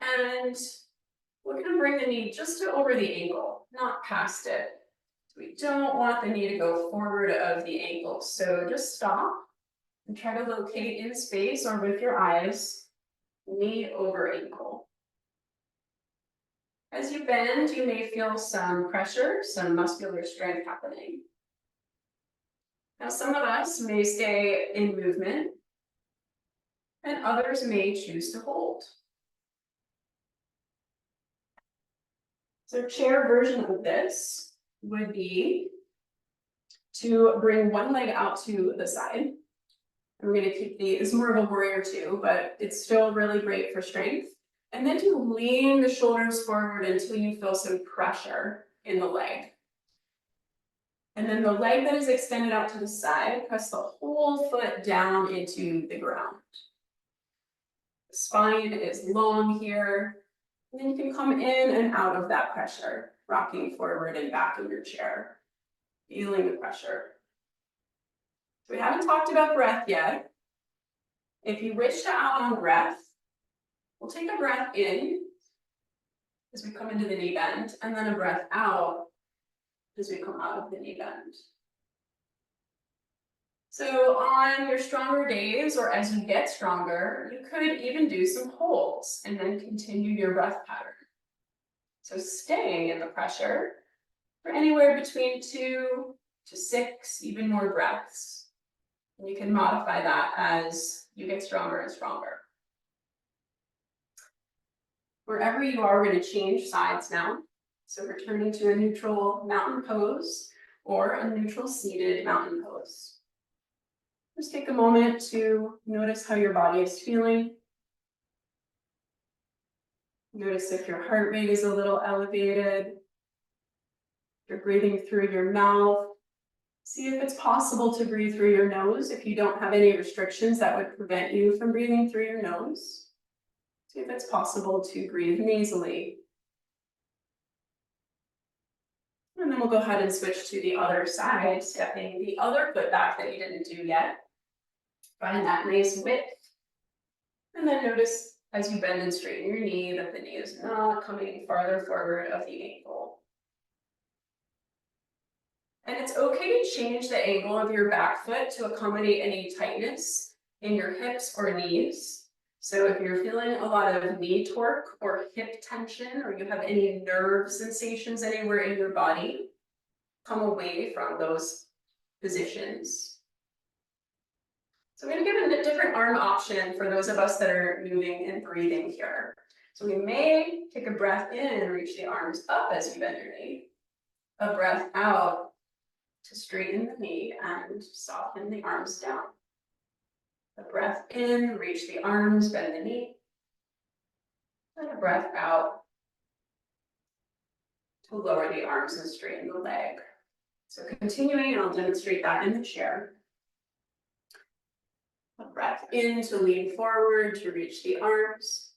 [SPEAKER 3] And we're going to bring the knee just to over the ankle, not past it. We don't want the knee to go forward of the ankle. So just stop and try to locate in space or with your eyes, knee over ankle. As you bend, you may feel some pressure, some muscular strength happening. Now, some of us may stay in movement, and others may choose to hold. So chair version of this would be to bring one leg out to the side. I'm going to keep it's more of a warrior two, but it's still really great for strength. And then to lean the shoulders forward until you feel some pressure in the leg. And then the leg that is extended out to the side, press the whole foot down into the ground. The spine is long here. And then you can come in and out of that pressure, rocking forward and back in your chair, feeling the pressure. So we haven't talked about breath yet. If you wish to out on breath, we'll take a breath in as we come into the knee bend, and then a breath out as we come out of the knee bend. So on your stronger days, or as you get stronger, you could even do some holds and then continue your breath pattern. So staying in the pressure for anywhere between 2 to 6, even more breaths. And you can modify that as you get stronger and stronger. Wherever you are, we're going to change sides now. So returning to a neutral mountain pose or a neutral seated mountain pose. Just take a moment to notice how your body is feeling. Notice if your heart rate is a little elevated. You're breathing through your mouth. See if it's possible to breathe through your nose if you don't have any restrictions that would prevent you from breathing through your nose. See if it's possible to breathe nasally. And then we'll go ahead and switch to the other side, stepping the other foot back that you didn't do yet. Find that nice width. And then notice as you bend and straighten your knee that the knee is not coming farther forward of the ankle. And it's okay to change the angle of your back foot to accommodate any tightness in your hips or knees. So if you're feeling a lot of knee torque or hip tension, or you have any nerve sensations anywhere in your body, come away from those positions. So I'm going to give a different arm option for those of us that are moving and breathing here. So we may take a breath in and reach the arms up as you bend your knee. A breath out to straighten the knee and soften the arms down. A breath in, reach the arms, bend the knee. And a breath out to lower the arms and straighten the leg. So continuing, and I'll demonstrate that in the chair. A breath in to lean forward to reach the arms.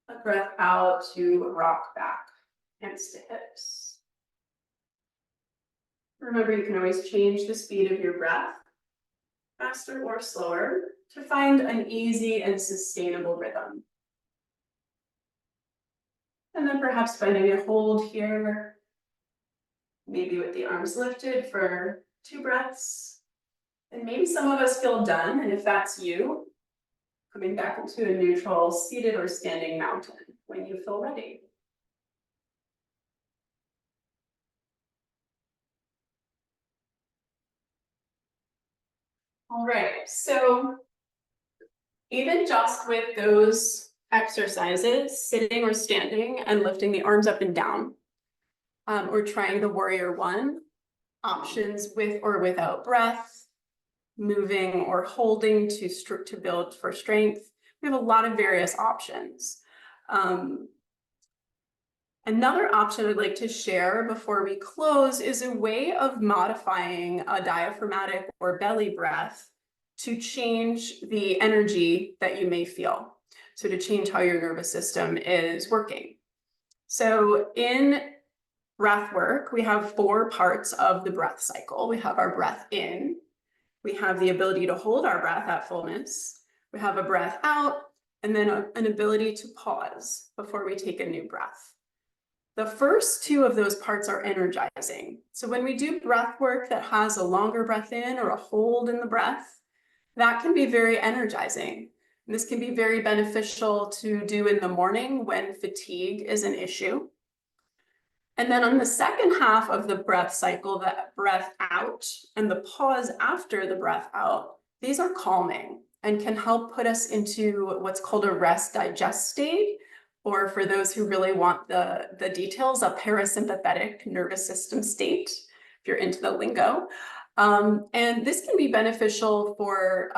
[SPEAKER 3] A breath out to rock back, hands to hips. Remember, you can always change the speed of your breath, faster or slower, to find an easy and sustainable rhythm. And then perhaps finding a hold here, maybe with the arms lifted for 2 breaths. And maybe some of us feel done, and if that's you, coming back into a neutral seated or standing mountain when you feel ready. All right, so even just with those exercises, sitting or standing and lifting the arms up and down, or trying the warrior one, options with or without breath, moving or holding to build for strength. We have a lot of various options. Another option I'd like to share before we close is a way of modifying a diaphragmatic or belly breath to change the energy that you may feel. So to change how your nervous system is working. So in breath work, we have 4 parts of the breath cycle. We have our breath in, we have the ability to hold our breath at fullness, we have a breath out, and then an ability to pause before we take a new breath. The first 2 of those parts are energizing. So when we do breath work that has a longer breath in or a hold in the breath, that can be very energizing. And this can be very beneficial to do in the morning when fatigue is an issue. And then on the second half of the breath cycle, that breath out and the pause after the breath out, these are calming and can help put us into what's called a rest digest state, or for those who really want the details, a parasympathetic nervous system state, if you're into the lingo. And this can be beneficial for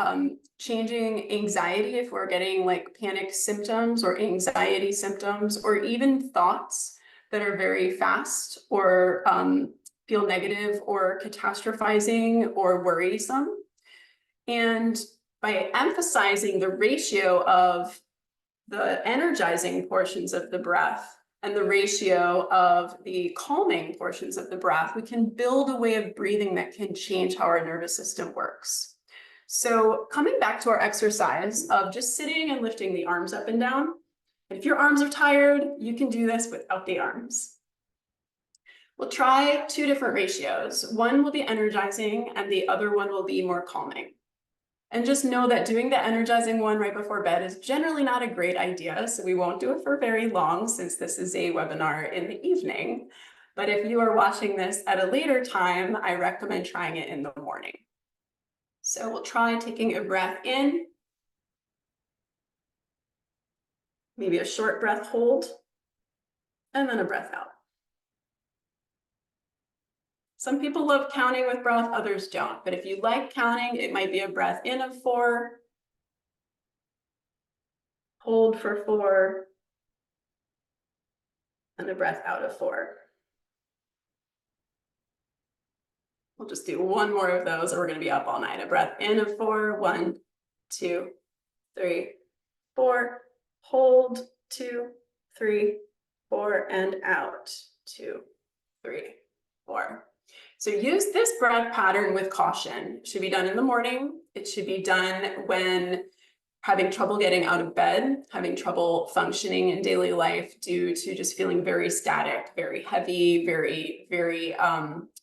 [SPEAKER 3] changing anxiety if we're getting like panic symptoms or anxiety symptoms, or even thoughts that are very fast or feel negative or catastrophizing or worrisome. And by emphasizing the ratio of the energizing portions of the breath and the ratio of the calming portions of the breath, we can build a way of breathing that can change how our nervous system works. So coming back to our exercise of just sitting and lifting the arms up and down, if your arms are tired, you can do this without the arms. We'll try 2 different ratios. One will be energizing and the other one will be more calming. And just know that doing the energizing one right before bed is generally not a great idea, so we won't do it for very long since this is a webinar in the evening. But if you are watching this at a later time, I recommend trying it in the morning. So we'll try taking a breath in, maybe a short breath hold, and then a breath out. Some people love counting with breath, others don't. But if you like counting, it might be a breath in of 4, hold for 4, and a breath out of 4. We'll just do 1 more of those or we're going to be up all night. A breath in of 4, 1, 2, 3, 4, hold, 2, 3, 4, and out, 2, 3, 4. So use this breath pattern with caution. It should be done in the morning. It should be done when having trouble getting out of bed, having trouble functioning in daily life due to just feeling very static, very heavy, very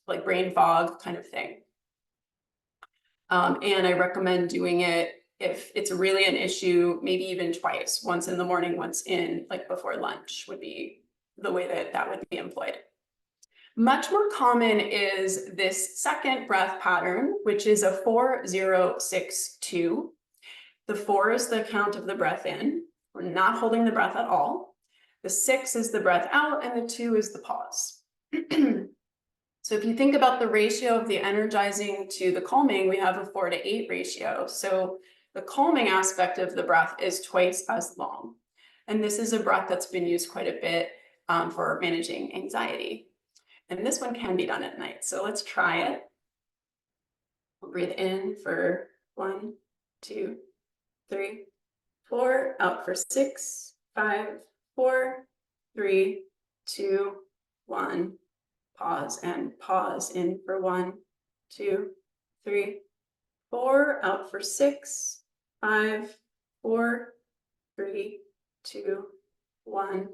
[SPEAKER 3] like brain fog kind of thing. And I recommend doing it if it's really an issue, maybe even twice, once in the morning, once in like before lunch would be the way that would be employed. Much more common is this second breath pattern, which is a 4-0-6-2. The 4 is the count of the breath in. We're not holding the breath at all. The 6 is the breath out, and the 2 is the pause. So So if you think about the ratio of the energizing to the calming, we have a 4:8 ratio. So the calming aspect of the breath is twice as long. And this is a breath that's been used quite a bit for managing anxiety. And this one can be done at night. So let's try it. We'll breathe in for 1, 2, 3, 4, out for 6, 5, 4, 3, 2, 1. Pause and pause. In for 1, 2, 3, 4, out for 6, 5, 4, 3, 2, 1.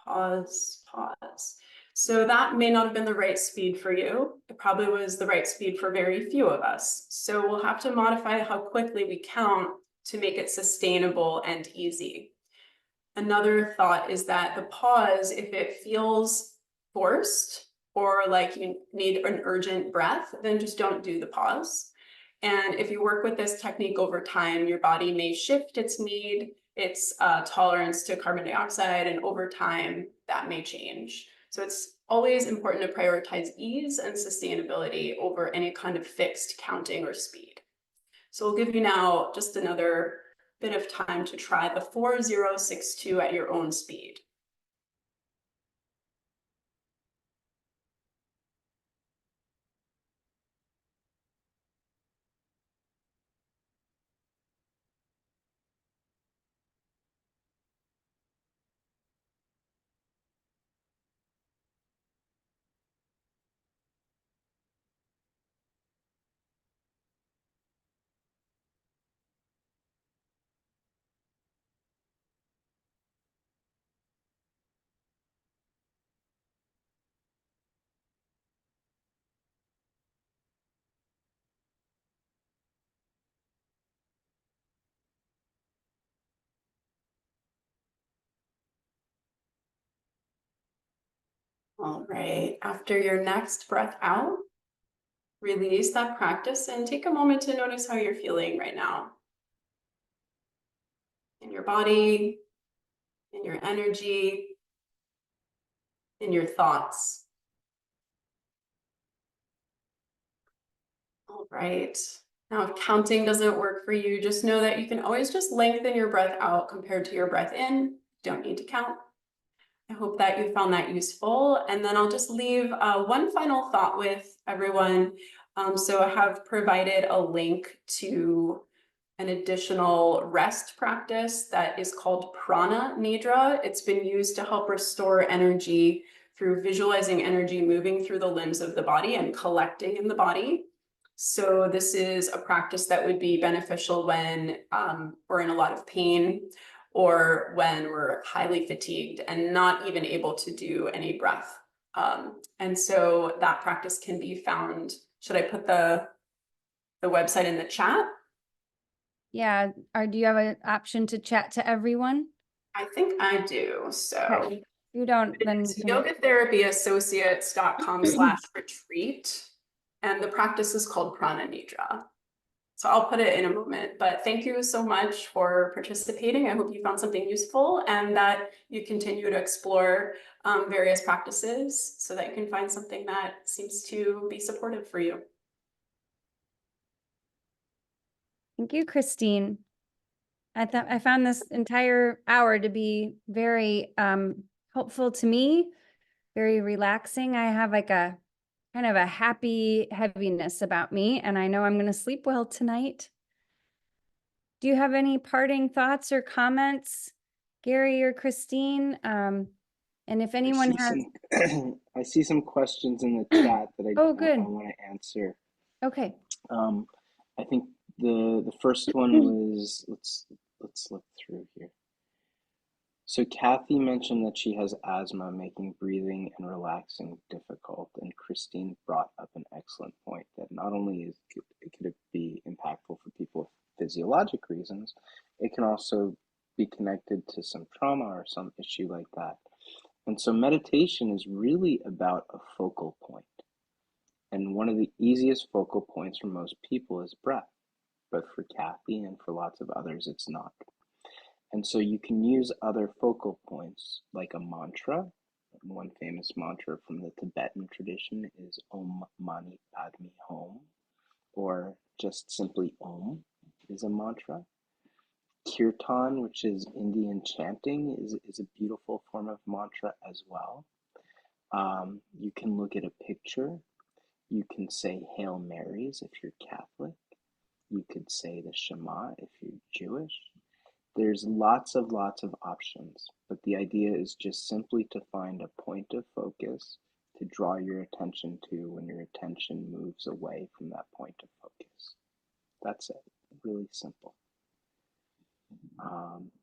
[SPEAKER 3] Pause, pause. So that may not have been the right speed for you. It probably was the right speed for very few of us. So we'll have to modify how quickly we count to make it sustainable and easy. Another thought is that the pause, if it feels forced or like you need an urgent breath, then just don't do the pause. And if you work with this technique over time, your body may shift its need, its tolerance to carbon dioxide, and over time that may change. So it's always important to prioritize ease and sustainability over any kind of fixed counting or speed. So we'll give you now just another bit of time to try the 4062 at your own speed. All right, after your next breath out, release that practice and take a moment to notice how you're feeling right now. In your body, in your energy, in your thoughts. All right, now if counting doesn't work for you, just know that you can always just lengthen your breath out compared to your breath in. Don't need to count. I hope that you found that useful. And then I'll just leave one final thought with everyone. So I have provided a link to an additional rest practice that is called Prana Nidra. It's been used to help restore energy through visualizing energy moving through the limbs of the body and collecting in the body. So this is a practice that would be beneficial when we're in a lot of pain, or when we're highly fatigued and not even able to do any breath. And so that practice can be found. Should I put the website in the chat?
[SPEAKER 1] Yeah, or do you have an option to chat to everyone?
[SPEAKER 3] I think I do. So
[SPEAKER 1] Okay. If you don't, then
[SPEAKER 3] it's
[SPEAKER 1] you can...
[SPEAKER 3] yogatherapyassociates.com/retreat. And the practice is called Prana Nidra. So I'll put it in a moment, but thank you so much for participating. I hope you found something useful and that you continue to explore various practices so that you can find something that seems to be supportive for you.
[SPEAKER 1] Thank you, Christine. I found this entire hour to be very helpful to me, very relaxing. I have like a kind of a happy heaviness about me, and I know I'm going to sleep well tonight. Do you have any parting thoughts or comments, Gary or Christine? And if anyone has...
[SPEAKER 2] I see some questions in the chat that I
[SPEAKER 1] Oh, good.
[SPEAKER 2] want to answer.
[SPEAKER 1] Okay.
[SPEAKER 2] I think the first one was, let's look through here. So Kathy mentioned that she has asthma, making breathing and relaxing difficult. And Christine brought up an excellent point that not only could it be impactful for people with physiologic reasons, it can also be connected to some trauma or some issue like that. And so meditation is really about a focal point. And one of the easiest focal points for most people is breath. But for Kathy and for lots of others, it's not. And so you can use other focal points like a mantra, one famous mantra from the Tibetan tradition is Om Mani Padme Hum, or just simply Om is a mantra. Kirtan, which is Indian chanting, is a beautiful form of mantra as well. You can look at a picture. You can say Hail Marys if you're Catholic. You could say the Shema if you're Jewish. There's lots of options, but the idea is just simply to find a point of focus to draw your attention to when your attention moves away from that point of focus. That's it. Really simple.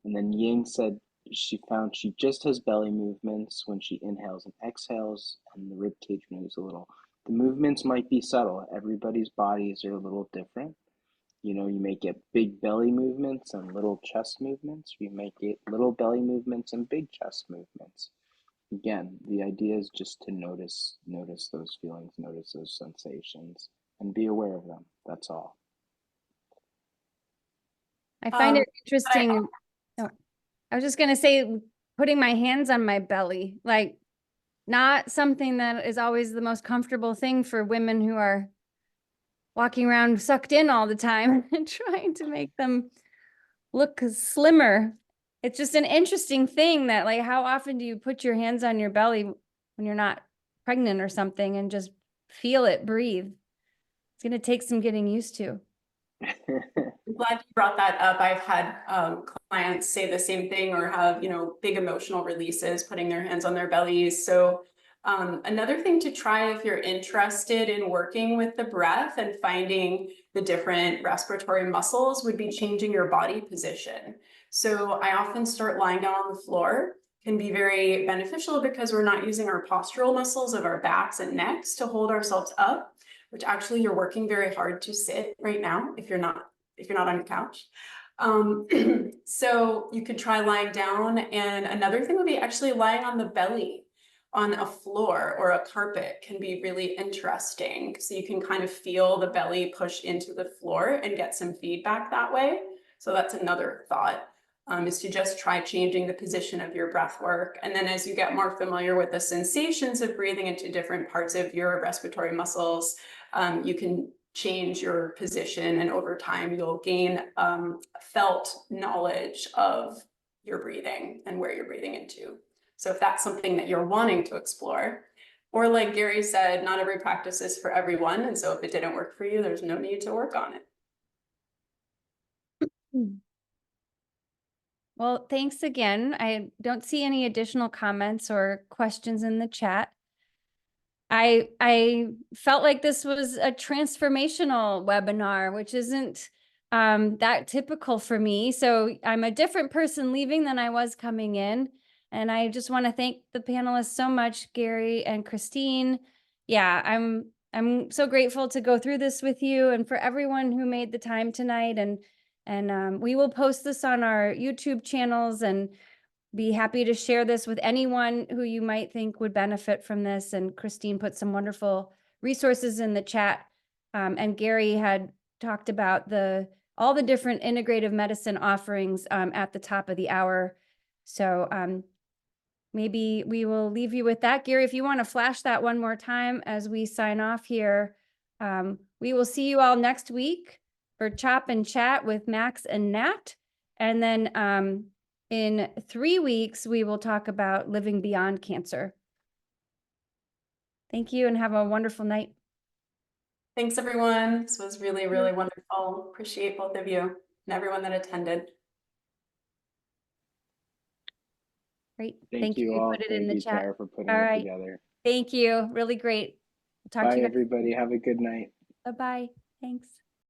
[SPEAKER 2] And then Ying said she found she just has belly movements when she inhales and exhales, and the rib cage moves a little. The movements might be subtle. Everybody's bodies are a little different. You know, you may get big belly movements and little chest movements. You may get little belly movements and big chest movements. Again, the idea is just to notice those feelings, notice those sensations, and be aware of them. That's all.
[SPEAKER 1] I find it interesting. I was just going to say, putting my hands on my belly, like not something that is always the most comfortable thing for women who are walking around sucked in all the time and trying to make them look slimmer. It's just an interesting thing that, like, how often do you put your hands on your belly when you're not pregnant or something and just feel it breathe? It's going to take some getting used to.
[SPEAKER 3] I'm glad you brought that up. I've had clients say the same thing or have, big emotional releases, putting their hands on their bellies. So another thing to try if you're interested in working with the breath and finding the different respiratory muscles would be changing your body position. So I often start lying down on the floor. Can be very beneficial because we're not using our postural muscles of our backs and necks to hold ourselves up, which actually you're working very hard to sit right now if you're not on your couch. So you could try lying down, and another thing would be actually lying on the belly on a floor or a carpet can be really interesting. So you can kind of feel the belly push into the floor and get some feedback that way. So that's another thought, is to just try changing the position of your breath work. And then as you get more familiar with the sensations of breathing into different parts of your respiratory muscles, you can change your position, and over time you'll gain felt knowledge of your breathing and where you're breathing into. So if that's something that you're wanting to explore, or like Gary said, not every practice is for everyone. And so if it didn't work for you, there's no need to work on it.
[SPEAKER 1] Well, thanks again. I don't see any additional comments or questions in the chat. I felt like this was a transformational webinar, which isn't that typical for me. So I'm a different person leaving than I was coming in. And I just want to thank the panelists so much, Gary and Christine. Yeah, I'm so grateful to go through this with you, and for everyone who made the time tonight. And we will post this on our YouTube channels and be happy to share this with anyone who you might think would benefit from this. And Christine put some wonderful resources in the chat. And Gary had talked about all the different integrative medicine offerings at the top of the hour. So maybe we will leave you with that. Gary, if you want to flash that one more time as we sign off here. We will see you all next week for Chop and Chat with Max and Nat. And then in 3 weeks, we will talk about living beyond cancer. Thank you and have a wonderful night.
[SPEAKER 3] Thanks, everyone. This was really, really wonderful. Appreciate both of you and everyone that attended.
[SPEAKER 1] Great.
[SPEAKER 2] Thank you all.
[SPEAKER 1] Put it
[SPEAKER 2] Thank
[SPEAKER 1] in the
[SPEAKER 2] you,
[SPEAKER 1] chat.
[SPEAKER 2] Tara, for putting
[SPEAKER 1] All
[SPEAKER 2] it
[SPEAKER 1] right.
[SPEAKER 2] together.
[SPEAKER 1] Thank you. Really great. Talk to
[SPEAKER 2] Bye,
[SPEAKER 1] you.
[SPEAKER 2] everybody. Have a good night.
[SPEAKER 1] Bye-bye. Thanks.